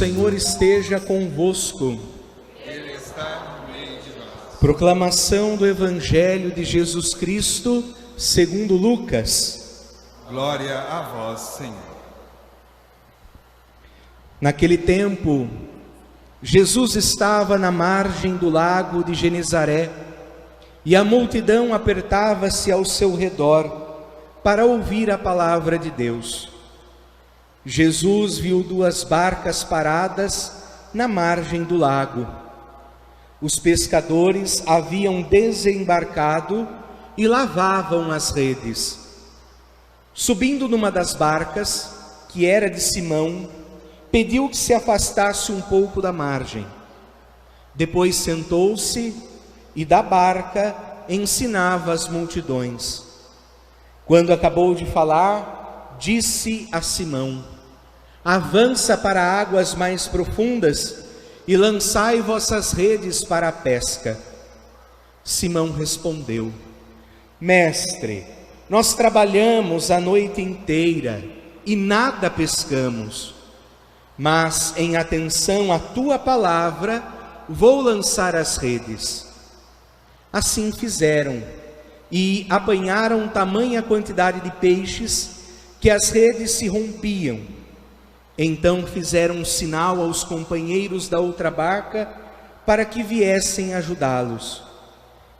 Senhor esteja convosco. Ele está no meio de nós. Proclamação do Evangelho de Jesus Cristo, segundo Lucas. Glória a vós, Senhor. Naquele tempo, Jesus estava na margem do lago de Genezaré, e a multidão apertava-se ao seu redor para ouvir a palavra de Deus. Jesus viu 2 barcas paradas na margem do lago. Os pescadores haviam desembarcado e lavavam as redes. Subindo numa das barcas, que era de Simão, pediu que se afastasse um pouco da margem. Depois sentou-se e da barca ensinava as multidões. Quando acabou de falar, disse a Simão: avança para águas mais profundas e lançai vossas redes para a pesca. Simão respondeu: Mestre, nós trabalhamos a noite inteira e nada pescamos, mas em atenção à tua palavra vou lançar as redes. Assim fizeram e apanharam tamanha quantidade de peixes que as redes se rompiam. Então fizeram um sinal aos companheiros da outra barca para que viessem ajudá-los.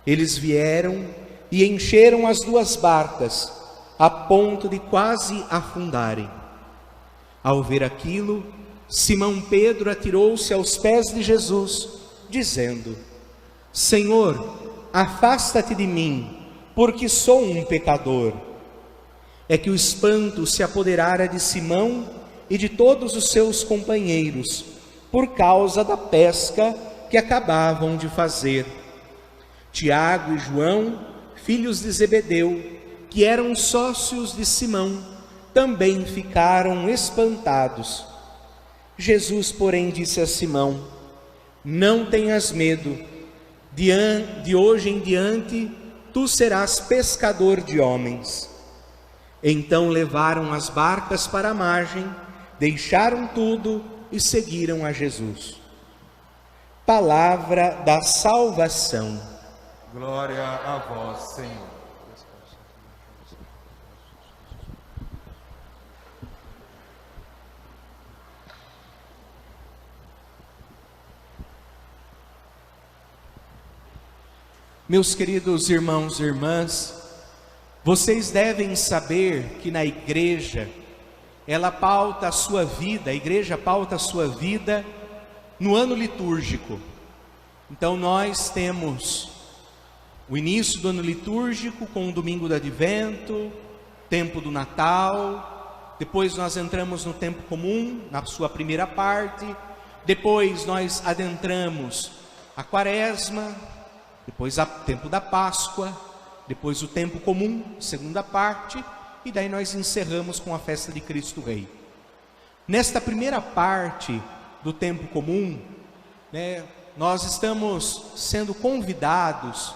Eles vieram e encheram as 2 barcas, a ponto de quase afundarem. Ao ver aquilo, Simão Pedro atirou-se aos pés de Jesus, dizendo: Senhor, afasta-te de mim, porque sou um pecador. É que o espanto se apoderara de Simão e de todos os seus companheiros, por causa da pesca que acabavam de fazer. Tiago e João, filhos de Zebedeu, que eram sócios de Simão, também ficaram espantados. Jesus, porém, disse a Simão: não tenhas medo, de hoje em diante tu serás pescador de homens. Então levaram as barcas para a margem, deixaram tudo e seguiram a Jesus. Palavra da salvação. Glória a vós, Senhor. Meus queridos irmãos e irmãs, vocês devem saber que na igreja, ela pauta a sua vida, a igreja pauta a sua vida no ano litúrgico. Então nós temos o início do ano litúrgico com o domingo do Advento, tempo do Natal, depois nós entramos no tempo comum, na sua primeira parte, depois nós adentramos a Quaresma, depois o tempo da Páscoa, depois o tempo comum, segunda parte, e daí nós encerramos com a festa de Cristo Rei. Nesta primeira parte do tempo comum, nós estamos sendo convidados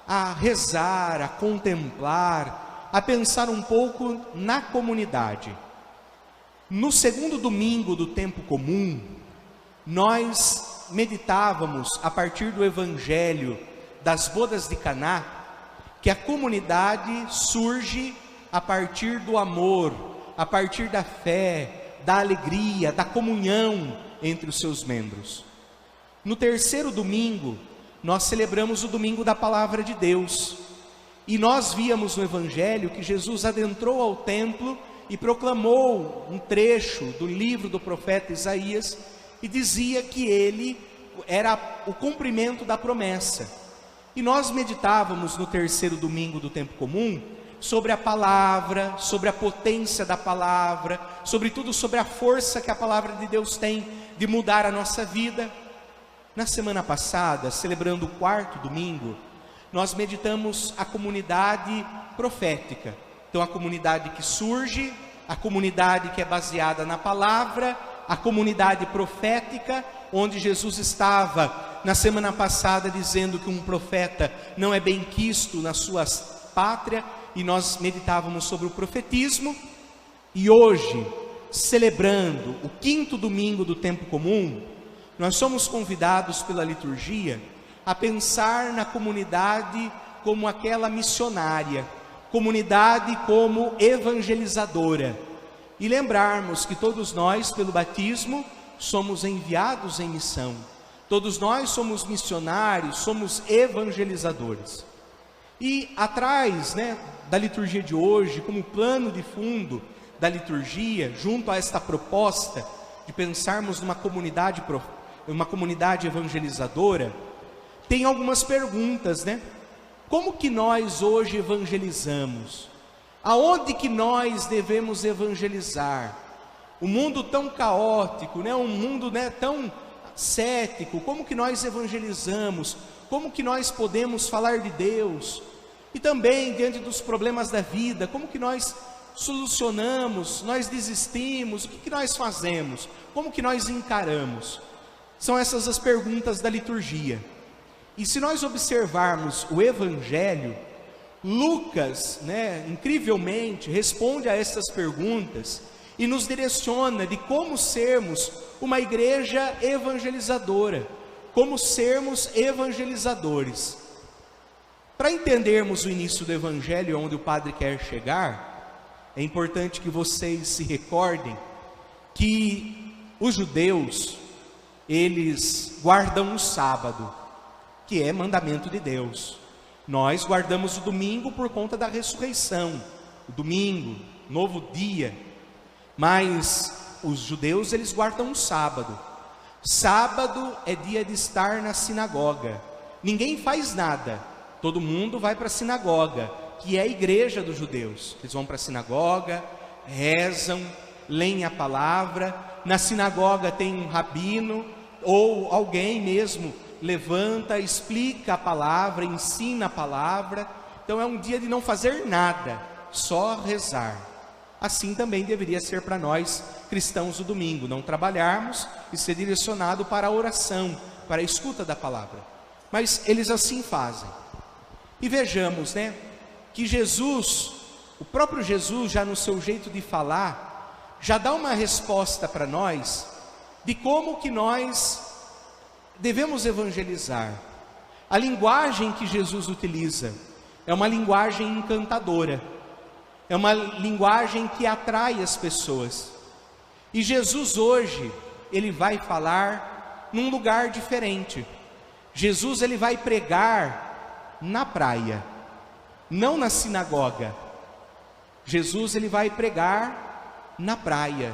a rezar, a contemplar, a pensar um pouco na comunidade. No segundo domingo do tempo comum, nós meditávamos a partir do Evangelho das bodas de Caná, que a comunidade surge a partir do amor, a partir da fé, da alegria, da comunhão entre os seus membros. No terceiro domingo, nós celebramos o domingo da palavra de Deus, e nós víamos no Evangelho que Jesus adentrou ao templo e proclamou um trecho do livro do profeta Isaías, e dizia que ele era o cumprimento da promessa. E nós meditávamos no terceiro domingo do tempo comum sobre a palavra, sobre a potência da palavra, sobretudo sobre a força que a palavra de Deus tem de mudar a nossa vida. Na semana passada, celebrando o quarto domingo, nós meditamos a comunidade profética. Então a comunidade que surge, a comunidade que é baseada na palavra, a comunidade profética, onde Jesus estava na semana passada dizendo que um profeta não é bem quisto na sua pátria, e nós meditávamos sobre o profetismo. E hoje celebrando o 5º domingo do tempo comum, nós somos convidados pela liturgia a pensar na comunidade como aquela missionária, comunidade como evangelizadora, e lembrarmos que todos nós, pelo batismo, somos enviados em missão. Todos nós somos missionários, somos evangelizadores. E atrás, da liturgia de hoje, como plano de fundo da liturgia, junto a esta proposta de pensarmos numa comunidade evangelizadora, tem algumas perguntas, Como que nós hoje evangelizamos? Aonde que nós devemos evangelizar? Um mundo tão caótico, um mundo tão cético, como que nós evangelizamos? Como que nós podemos falar de Deus? E também, diante dos problemas da vida, como que nós solucionamos? Nós desistimos? O que nós fazemos? Como que nós encaramos? São essas as perguntas da liturgia. E se nós observarmos o Evangelho, Lucas, incrivelmente, responde a essas perguntas e nos direciona de como sermos uma igreja evangelizadora, como sermos evangelizadores. Para entendermos o início do Evangelho, onde o Padre quer chegar, é importante que vocês se recordem que os judeus, eles guardam o sábado, que é mandamento de Deus. Nós guardamos o domingo por conta da ressurreição, o domingo, novo dia, mas os judeus, eles guardam o sábado. Sábado é dia de estar na sinagoga, ninguém faz nada, todo mundo vai para a sinagoga, que é a igreja dos judeus. Eles vão para a sinagoga, rezam, leem a palavra. Na sinagoga tem um rabino, ou alguém mesmo levanta, explica a palavra, ensina a palavra. Então é um dia de não fazer nada, só rezar. Assim também deveria ser para nós cristãos o domingo, não trabalharmos e ser direcionado para a oração, para a escuta da palavra. Mas eles assim fazem. E vejamos, que Jesus, o próprio Jesus, já no seu jeito de falar, já dá uma resposta para nós de como que nós devemos evangelizar. A linguagem que Jesus utiliza é uma linguagem encantadora, é uma linguagem que atrai as pessoas. E Jesus hoje, ele vai falar num lugar diferente. Jesus, ele vai pregar na praia, não na sinagoga. Jesus, ele vai pregar na praia.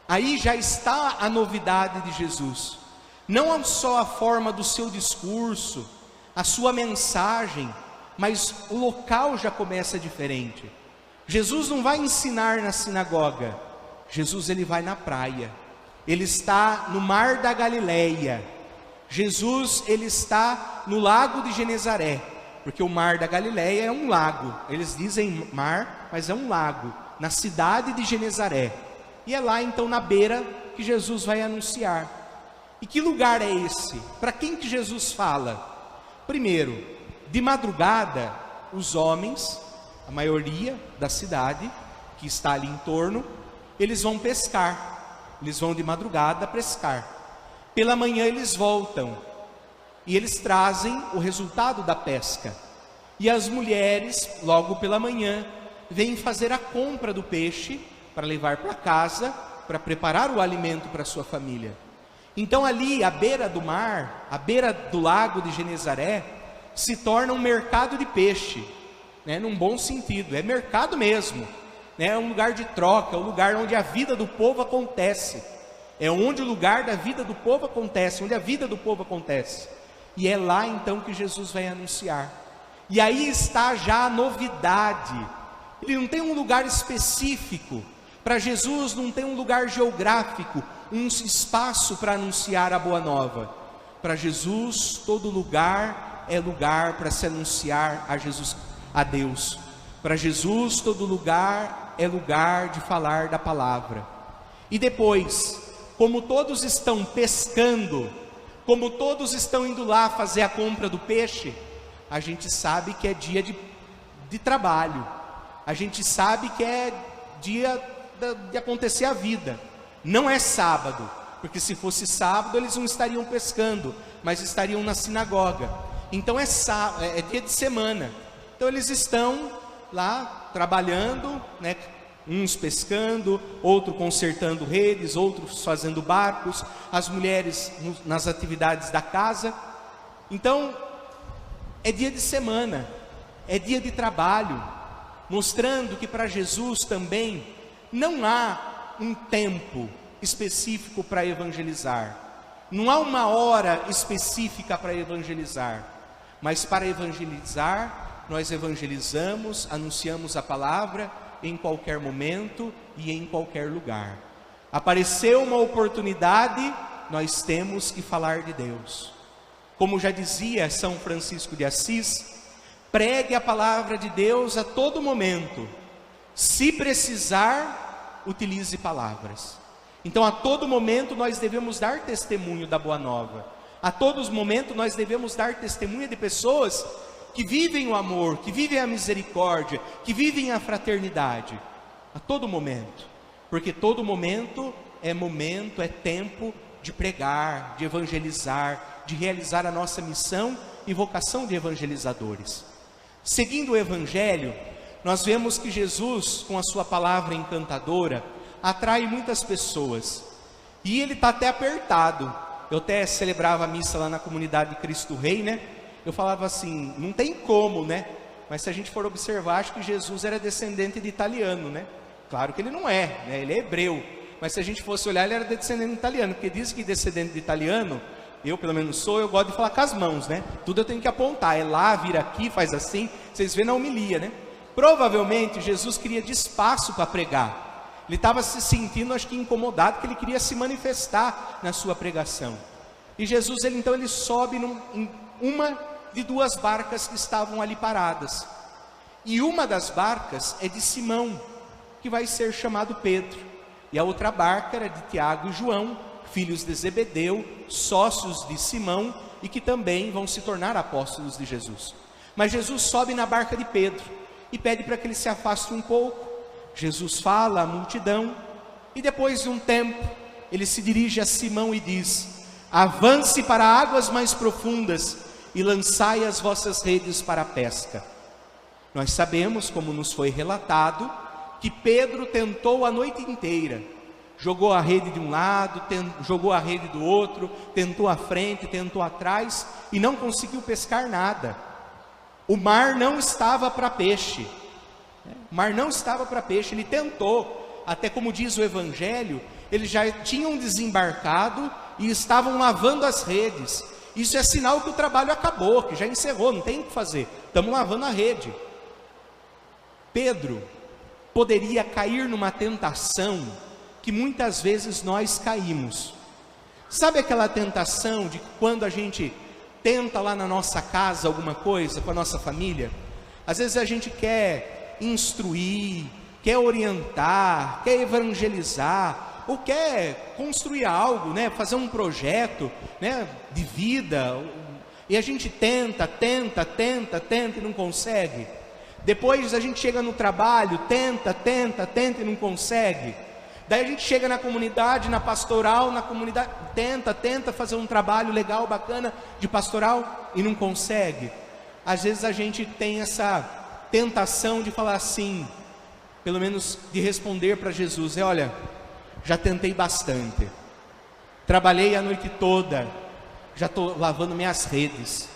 Aí já está a novidade de Jesus. Não só a forma do seu discurso, a sua mensagem, mas o local já começa diferente. Jesus não vai ensinar na sinagoga, Jesus, ele vai na praia. Ele está no mar da Galileia. Jesus, ele está no lago de Genezaré, porque o mar da Galileia é um lago. Eles dizem mar, mas é um lago, na cidade de Genezaré. E é lá então na beira que Jesus vai anunciar. E que lugar é esse? Para quem que Jesus fala? Primeiro, de madrugada, os homens, a maioria da cidade, que está ali em torno, eles vão pescar. Eles vão de madrugada pescar. Pela manhã eles voltam. E eles trazem o resultado da pesca. E as mulheres, logo pela manhã, vêm fazer a compra do peixe, para levar para casa, para preparar o alimento para a sua família. Então ali, à beira do mar, à beira do lago de Genezaré, se torna um mercado de peixe, num bom sentido, é mercado mesmo, é um lugar de troca, um lugar onde a vida do povo acontece, é onde o lugar da vida do povo acontece, onde a vida do povo acontece, e é lá então que Jesus vai anunciar. E aí está já a novidade. Ele não tem um lugar específico, para Jesus não tem um lugar geográfico, um espaço para anunciar a boa nova. Para Jesus, todo lugar é lugar para se anunciar a Deus. Para Jesus, todo lugar é lugar de falar da palavra. E depois, como todos estão pescando, como todos estão indo lá fazer a compra do peixe, a gente sabe que é dia de trabalho, a gente sabe que é dia de acontecer a vida. Não é sábado, porque se fosse sábado eles não estariam pescando, mas estariam na sinagoga. Então é dia de semana. Então eles estão lá trabalhando, né? Uns pescando, outro consertando redes, outros fazendo barcos, as mulheres nas atividades da casa. Então é dia de semana, é dia de trabalho, mostrando que para Jesus também não há um tempo específico para evangelizar, não há uma hora específica para evangelizar, mas para evangelizar, nós evangelizamos, anunciamos a palavra em qualquer momento e em qualquer lugar. Apareceu uma oportunidade, nós temos que falar de Deus. Como já dizia São Francisco de Assis, pregue a palavra de Deus a todo momento. Se precisar, utilize palavras. Então a todo momento nós devemos dar testemunho da Boa Nova. A todos os momentos nós devemos dar testemunho de pessoas que vivem o amor, que vivem a misericórdia, que vivem a fraternidade. A todo momento. Porque todo momento, é tempo de pregar, de evangelizar, de realizar a nossa missão e vocação de evangelizadores. Seguindo o Evangelho, nós vemos que Jesus, com a sua palavra encantadora, atrai muitas pessoas. E ele está até apertado. Eu até celebrava a missa lá na comunidade de Cristo Rei, né? Eu falava assim, não tem como, né? Mas se a gente for observar, acho que Jesus era descendente de italiano, né? Claro que ele não é, né? Ele é hebreu. Mas se a gente fosse olhar, ele era descendente de italiano. Porque diz que descendente de italiano, eu pelo menos sou, eu gosto de falar com as mãos, né? Tudo eu tenho que apontar, é lá, vira aqui, faz assim. Vocês vêem na homilia, né? Provavelmente Jesus queria de espaço para pregar. Ele estava se sentindo, acho que incomodado, porque ele queria se manifestar na sua pregação. E Jesus, ele sobe em uma de duas barcas que estavam ali paradas. E uma das barcas é de Simão, que vai ser chamado Pedro. E a outra barca era de Tiago e João, filhos de Zebedeu, sócios de Simão, e que também vão se tornar apóstolos de Jesus. Mas Jesus sobe na barca de Pedro e pede para que ele se afaste um pouco. Jesus fala à multidão e depois de um tempo ele se dirige a Simão e diz: avance para águas mais profundas e lançai as vossas redes para a pesca. Nós sabemos, como nos foi relatado, que Pedro tentou a noite inteira. Jogou a rede de um lado, jogou a rede do outro, tentou à frente, tentou atrás e não conseguiu pescar nada. O mar não estava para peixe. O mar não estava para peixe, ele tentou. Até como diz o Evangelho, eles já tinham desembarcado e estavam lavando as redes. Isso é sinal que o trabalho acabou, que já encerrou, não tem o que fazer. Estamos lavando a rede. Pedro poderia cair numa tentação que muitas vezes nós caímos. Sabe aquela tentação de quando a gente tenta lá na nossa casa alguma coisa com a nossa família? Às vezes a gente quer instruir, quer orientar, quer evangelizar, ou quer construir algo, né? Fazer um projeto, né? De vida, e a gente tenta e não consegue. Depois a gente chega no trabalho, tenta e não consegue. Daí a gente chega na comunidade, na pastoral, na comunidade, tenta fazer um trabalho legal, bacana, de pastoral, e não consegue. Às vezes a gente tem essa tentação de falar assim, pelo menos de responder para Jesus, olha, já tentei bastante, trabalhei a noite toda, já estou lavando minhas redes.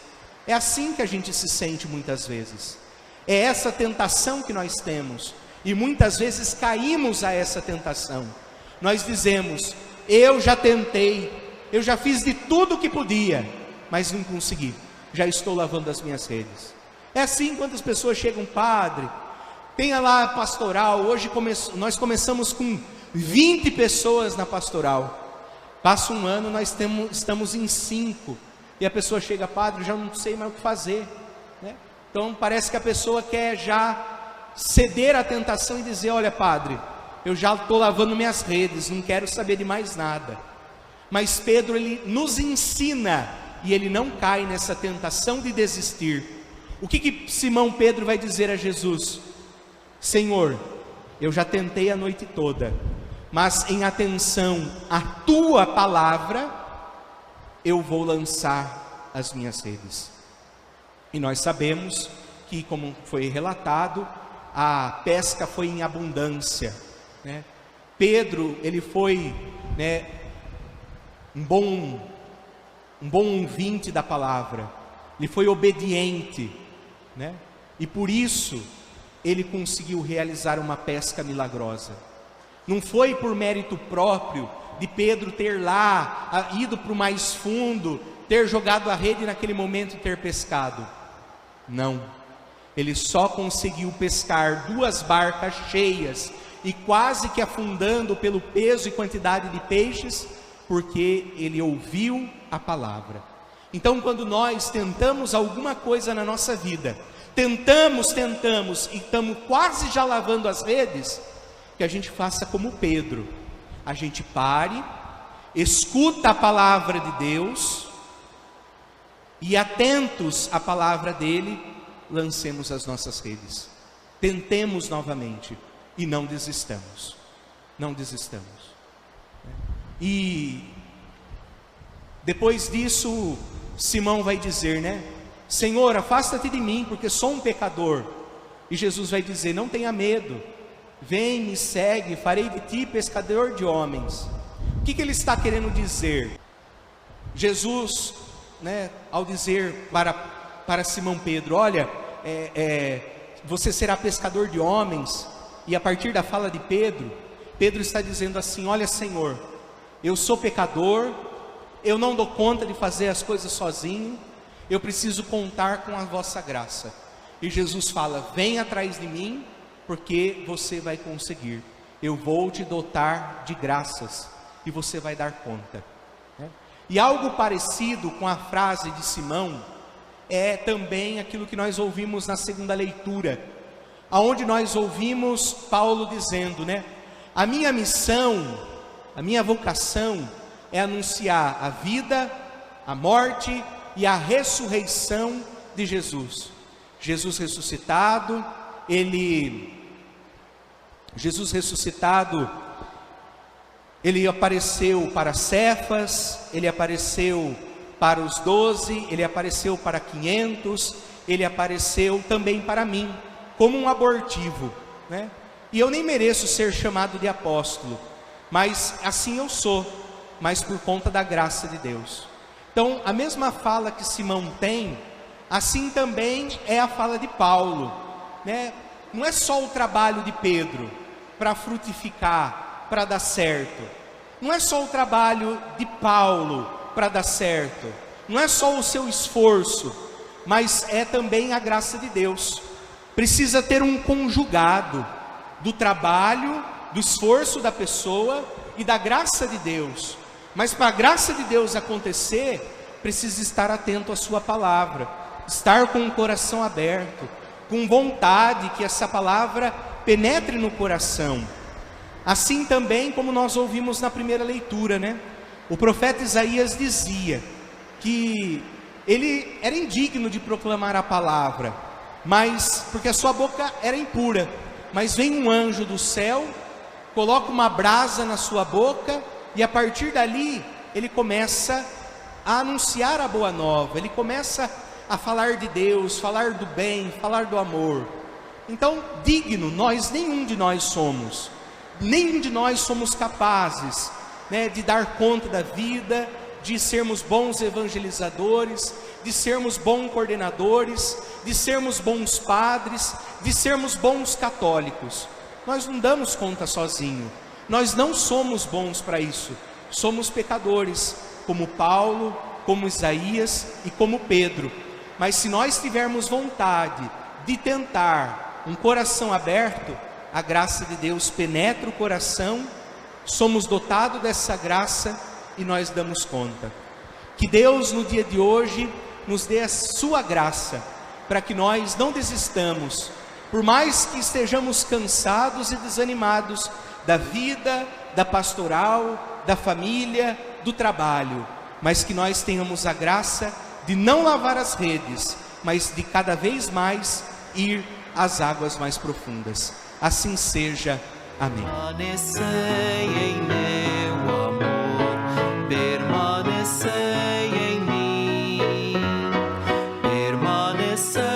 É assim que a gente se sente muitas vezes. É essa tentação que nós temos. E muitas vezes caímos a essa tentação. Nós dizemos, eu já tentei, eu já fiz de tudo o que podia, mas não consegui, já estou lavando as minhas redes. É assim quando as pessoas chegam, padre, tenha lá a pastoral, hoje nós começamos com 20 pessoas na pastoral, passa um ano, nós estamos em 5, e a pessoa chega, padre, já não sei mais o que fazer, né? Então parece que a pessoa quer já ceder à tentação e dizer, olha padre, eu já estou lavando minhas redes, não quero saber de mais nada. Mas Pedro, ele nos ensina, e ele não cai nessa tentação de desistir. O que Simão Pedro vai dizer a Jesus? Senhor, eu já tentei a noite toda, mas em atenção à tua palavra, eu vou lançar as minhas redes. E nós sabemos que, como foi relatado, a pesca foi em abundância, né? Pedro, ele foi, né, um bom ouvinte da palavra, ele foi obediente, né? E por isso ele conseguiu realizar uma pesca milagrosa. Não foi por mérito próprio de Pedro ter lá ido para o mais fundo, ter jogado a rede naquele momento e ter pescado. Não, ele só conseguiu pescar 2 barcas cheias e quase que afundando pelo peso e quantidade de peixes, porque ele ouviu a palavra. Então, quando nós tentamos alguma coisa na nossa vida, tentamos e estamos quase já lavando as redes, que a gente faça como Pedro, a gente pare, escuta a palavra de Deus e, atentos à palavra dele, lancemos as nossas redes, tentemos novamente e não desistamos, E depois disso, Simão vai dizer, né? Senhor, afasta-te de mim, porque sou um pecador. E Jesus vai dizer, não tenha medo, vem, me segue, farei de ti pescador de homens. O que ele está querendo dizer? Jesus, né, ao dizer para Simão Pedro, olha, você será pescador de homens, e a partir da fala de Pedro, Pedro está dizendo assim, olha Senhor, eu sou pecador, eu não dou conta de fazer as coisas sozinho, eu preciso contar com a vossa graça. E Jesus fala, vem atrás de mim, porque você vai conseguir, eu vou te dotar de graças, e você vai dar conta, né? E algo parecido com a frase de Simão, é também aquilo que nós ouvimos na segunda leitura, aonde nós ouvimos Paulo dizendo, né? A minha missão, a minha vocação é anunciar a vida, a morte e a ressurreição de Jesus. Jesus ressuscitado, ele apareceu para Cefas, ele apareceu para os 12, ele apareceu para 500, ele apareceu também para mim, como um abortivo, né? E eu nem mereço ser chamado de apóstolo, mas assim eu sou, mas por conta da graça de Deus. Então, a mesma fala que Simão tem, assim também é a fala de Paulo, né? Não é só o trabalho de Pedro para frutificar, para dar certo. Não é só o trabalho de Paulo para dar certo. Não é só o seu esforço, mas é também a graça de Deus. Precisa ter um conjugado do trabalho, do esforço da pessoa e da graça de Deus. Mas para a graça de Deus acontecer, precisa estar atento à sua palavra, estar com o coração aberto, com vontade que essa palavra penetre no coração. Assim também como nós ouvimos na primeira leitura, né? O profeta Isaías dizia que ele era indigno de proclamar a palavra, mas porque a sua boca era impura, mas vem um anjo do céu, coloca uma brasa na sua boca, e a partir dali ele começa a anunciar a boa nova, ele começa a falar de Deus, falar do bem, falar do amor. Então, digno, nenhum de nós somos capazes, né, de dar conta da vida, de sermos bons evangelizadores, de sermos bons coordenadores, de sermos bons padres, de sermos bons católicos. Nós não damos conta sozinho, nós não somos bons para isso, somos pecadores, como Paulo, como Isaías e como Pedro. Mas se nós tivermos vontade de tentar, um coração aberto, a graça de Deus penetra o coração, somos dotados dessa graça e nós damos conta. Que Deus no dia de hoje nos dê a sua graça, para que nós não desistamos, por mais que estejamos cansados e desanimados da vida, da pastoral, da família, do trabalho, mas que nós tenhamos a graça de não lavar as redes, mas de cada vez mais ir às águas mais profundas. Assim seja. Amém. Permanecei em meu amor, permanecei em mim, permanecei